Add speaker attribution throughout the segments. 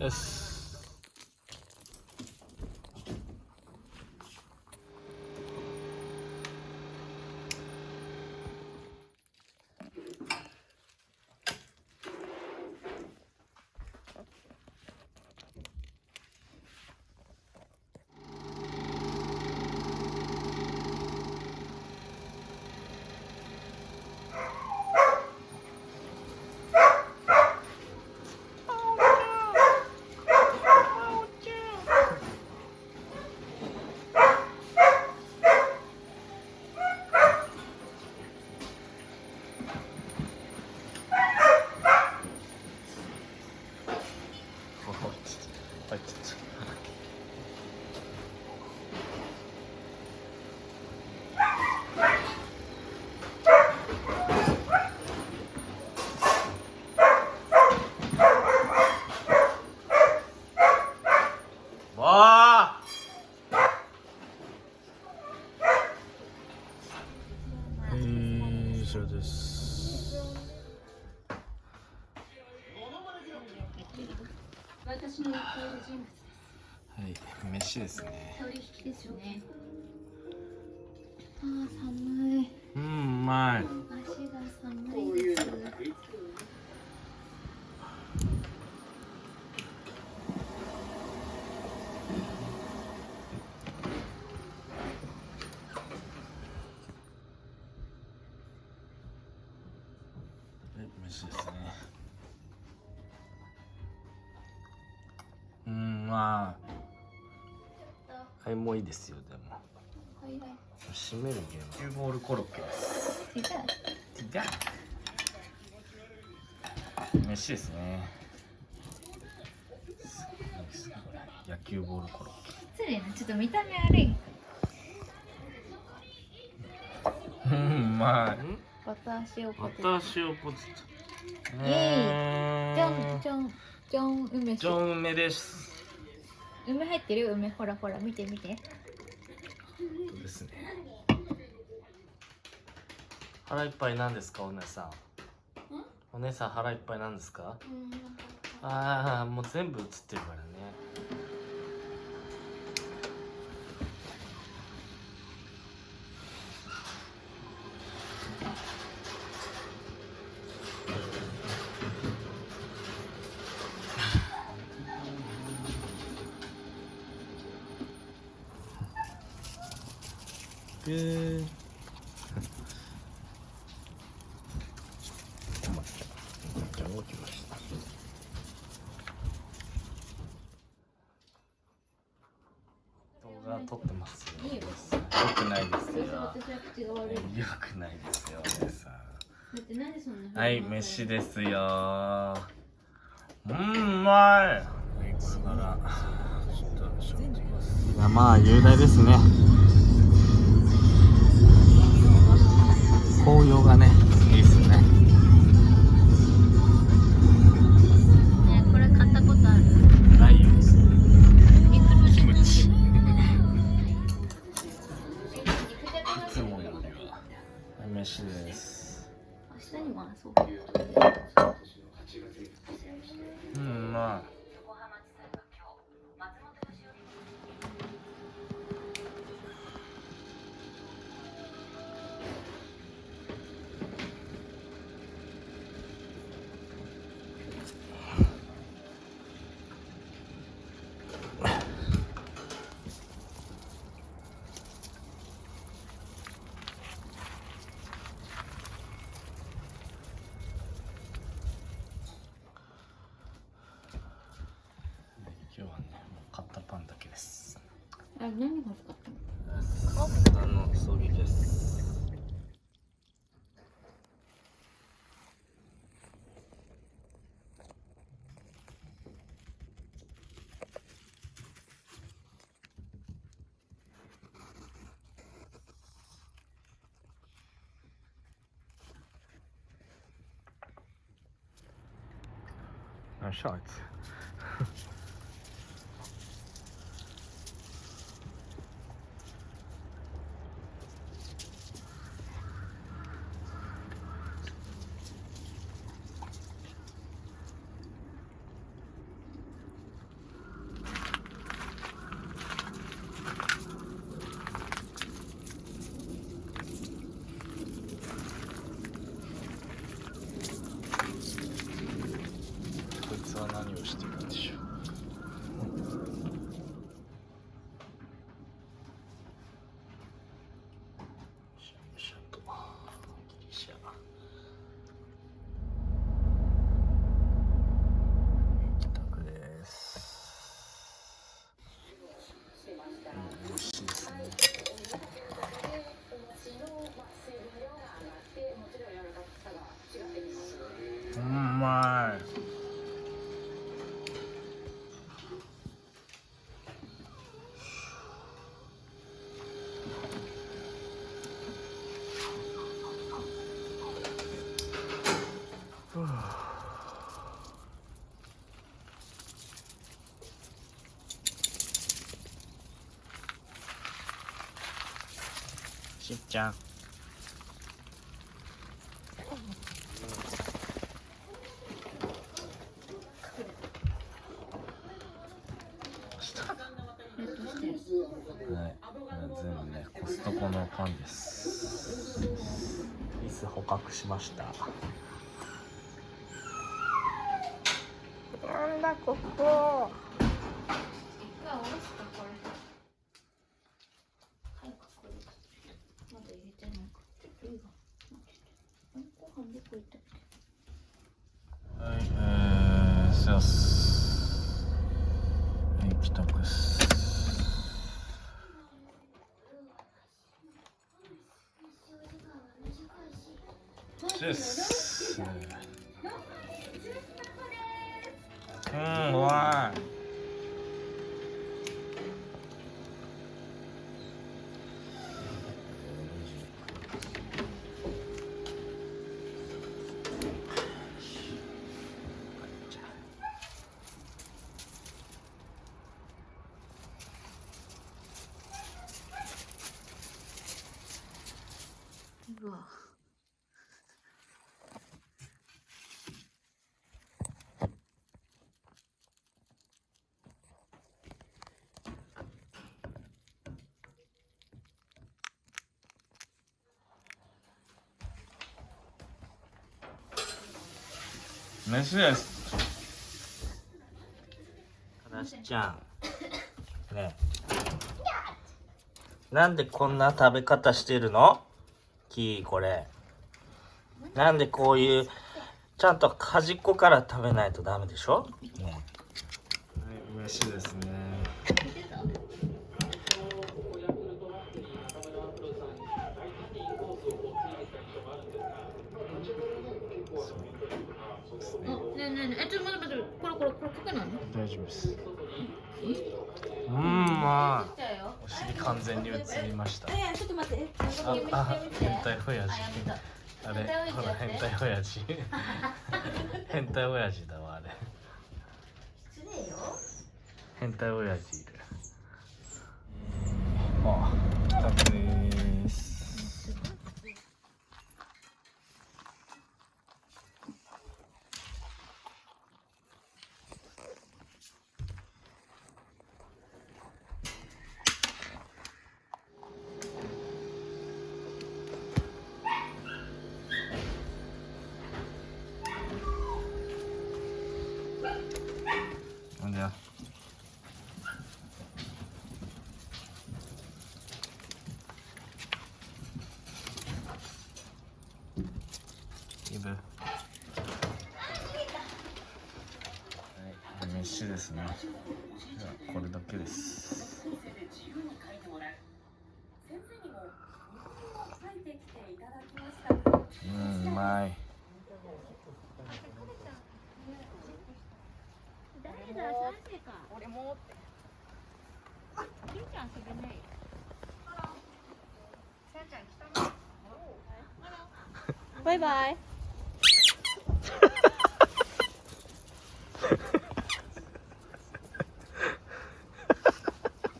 Speaker 1: よし。入っちゃった。以上です。
Speaker 2: 私の言っている人物です。
Speaker 1: はい、飯ですね。
Speaker 2: 取引ですね。ああ、寒い。
Speaker 1: うまい。
Speaker 2: 足が寒いです。
Speaker 1: 飯ですね。まあ。はい、もういいですよ、でも。
Speaker 2: はいはい。
Speaker 1: 締めるゲーム。9ボールコロッケです。
Speaker 2: 違う。
Speaker 1: 違う。飯ですね。すごい野球ボールコロッケ。
Speaker 2: 失礼な、ちょっと見た目悪い。
Speaker 1: うまい。
Speaker 2: バター塩ポ
Speaker 1: バタ
Speaker 2: テト。
Speaker 1: ー塩ポテト。
Speaker 2: じゃんじゃんじゃん梅
Speaker 1: ジョン梅です。
Speaker 2: 梅入ってるよ、梅。ほらほら、見て見て。
Speaker 1: そうですね。腹いっぱいなんですか、お姉さん。お姉さん腹いっぱいなんですか。ああ、もう全部映ってるからね。動きました。動画撮ってますよ。
Speaker 2: いいよ。
Speaker 1: よくないですよ。
Speaker 2: 私は口が悪い。
Speaker 1: よくないですよ、お姉さん。
Speaker 2: だってなんでそんな。
Speaker 1: はい、飯ですよ。うまい。はい、これからちょっとしょってきます。いや、まあ雄大ですね。紅葉がね、いいっすね。
Speaker 2: ね、これ買ったことある。
Speaker 1: ないよ。
Speaker 2: キムチ。
Speaker 1: いつもよりは。飯です。
Speaker 2: 明日にもそう。
Speaker 1: まあ。今日はね、もう買ったパンだけです。
Speaker 2: あ、何が欲しかったの？
Speaker 1: 葬儀です。何しゃあいつ。は何をしているんでしょう。シャシャとギリシャ。帰宅です。美味しいですね。うまい。しんちゃん。はい、全部ね、コストコのパンです。リス捕獲しました。なんだここ。はい、すやす。帰宅っす。です。うまい。
Speaker 2: うわ。
Speaker 1: 飯です。からしちゃん。ねえ。なんでこんな食べ方してるの？これ。なんでこういうちゃんと端っこから食べないとダメでしょ？ね、はい、嬉しいですね。
Speaker 2: ねえねえねえ、ちょっと待って待って、これかけないの？
Speaker 1: 大丈夫です。まあお尻完全に映りました。
Speaker 2: ちょっと待って、
Speaker 1: 変態親父。あれ、ほら変態親父。変態親父だわあれ。
Speaker 2: 失礼よ。
Speaker 1: 変態親父いる。あ、帰宅です。なんだ。イブ。はい、飯ですね。じゃあこれだけです。うまい。
Speaker 2: 俺もって。りんちゃん遊べない。バイバイ。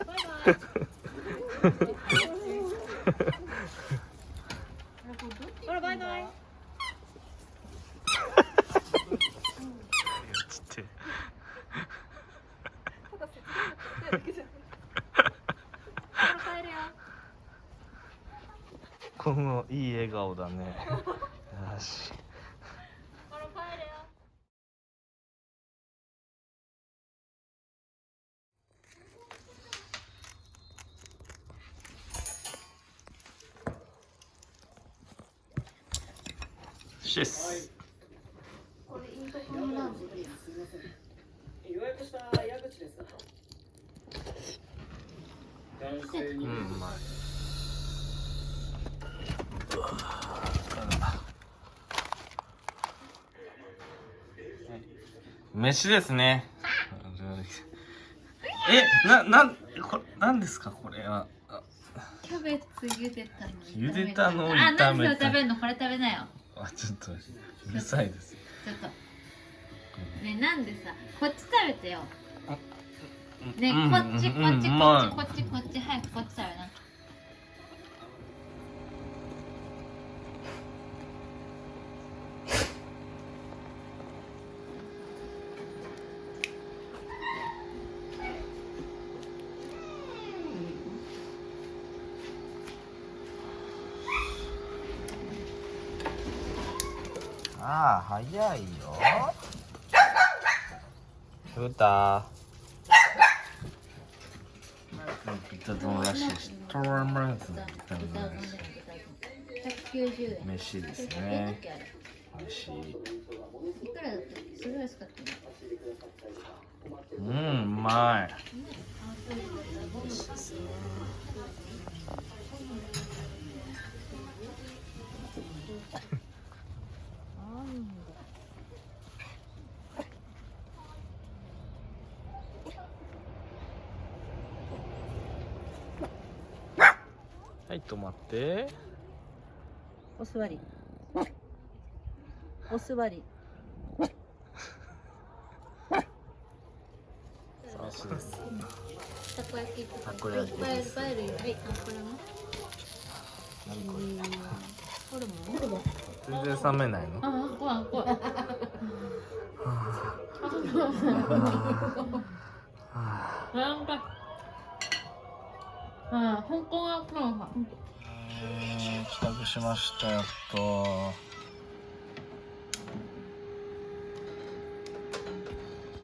Speaker 2: バイバイ。ほらバイバイ。
Speaker 1: このいい笑顔だね。よし。シス。
Speaker 2: これいいところなんです。
Speaker 3: 予約した矢口ですが。男性に。
Speaker 1: うまい。飯ですね。なんですかこれは。
Speaker 2: キャベツ茹でたの。
Speaker 1: 茹でたのを
Speaker 2: あ、
Speaker 1: 炒めた。
Speaker 2: 何それ食べんの？これ食べなよ。
Speaker 1: あ、ちょっとうるさいです。
Speaker 2: ちょっと。ね、なんでさ、こっち食べてよ。ね、こっち、こっち、こっち、こっち、早くこっち食べな。
Speaker 1: ああ、早いよ。ふうた。豚丼らしいし、トランマンスの豚丼らしい。
Speaker 2: 190円。
Speaker 1: 飯ですね。美味しい。
Speaker 2: いくらだったっけ？すごい安かったね。
Speaker 1: うまい。はい、止まって。
Speaker 4: お座り。お座り。
Speaker 1: 飯です。
Speaker 2: たこ焼きとか。
Speaker 1: たこ焼き
Speaker 2: はい、
Speaker 1: です
Speaker 2: 映えるよ。はい、あ、これも。
Speaker 1: 何これ。
Speaker 2: ホルモン？
Speaker 1: 全然冷めないの。
Speaker 2: あ、怖い怖い。なんか。あ、香港は、
Speaker 1: 帰宅しましたやっと。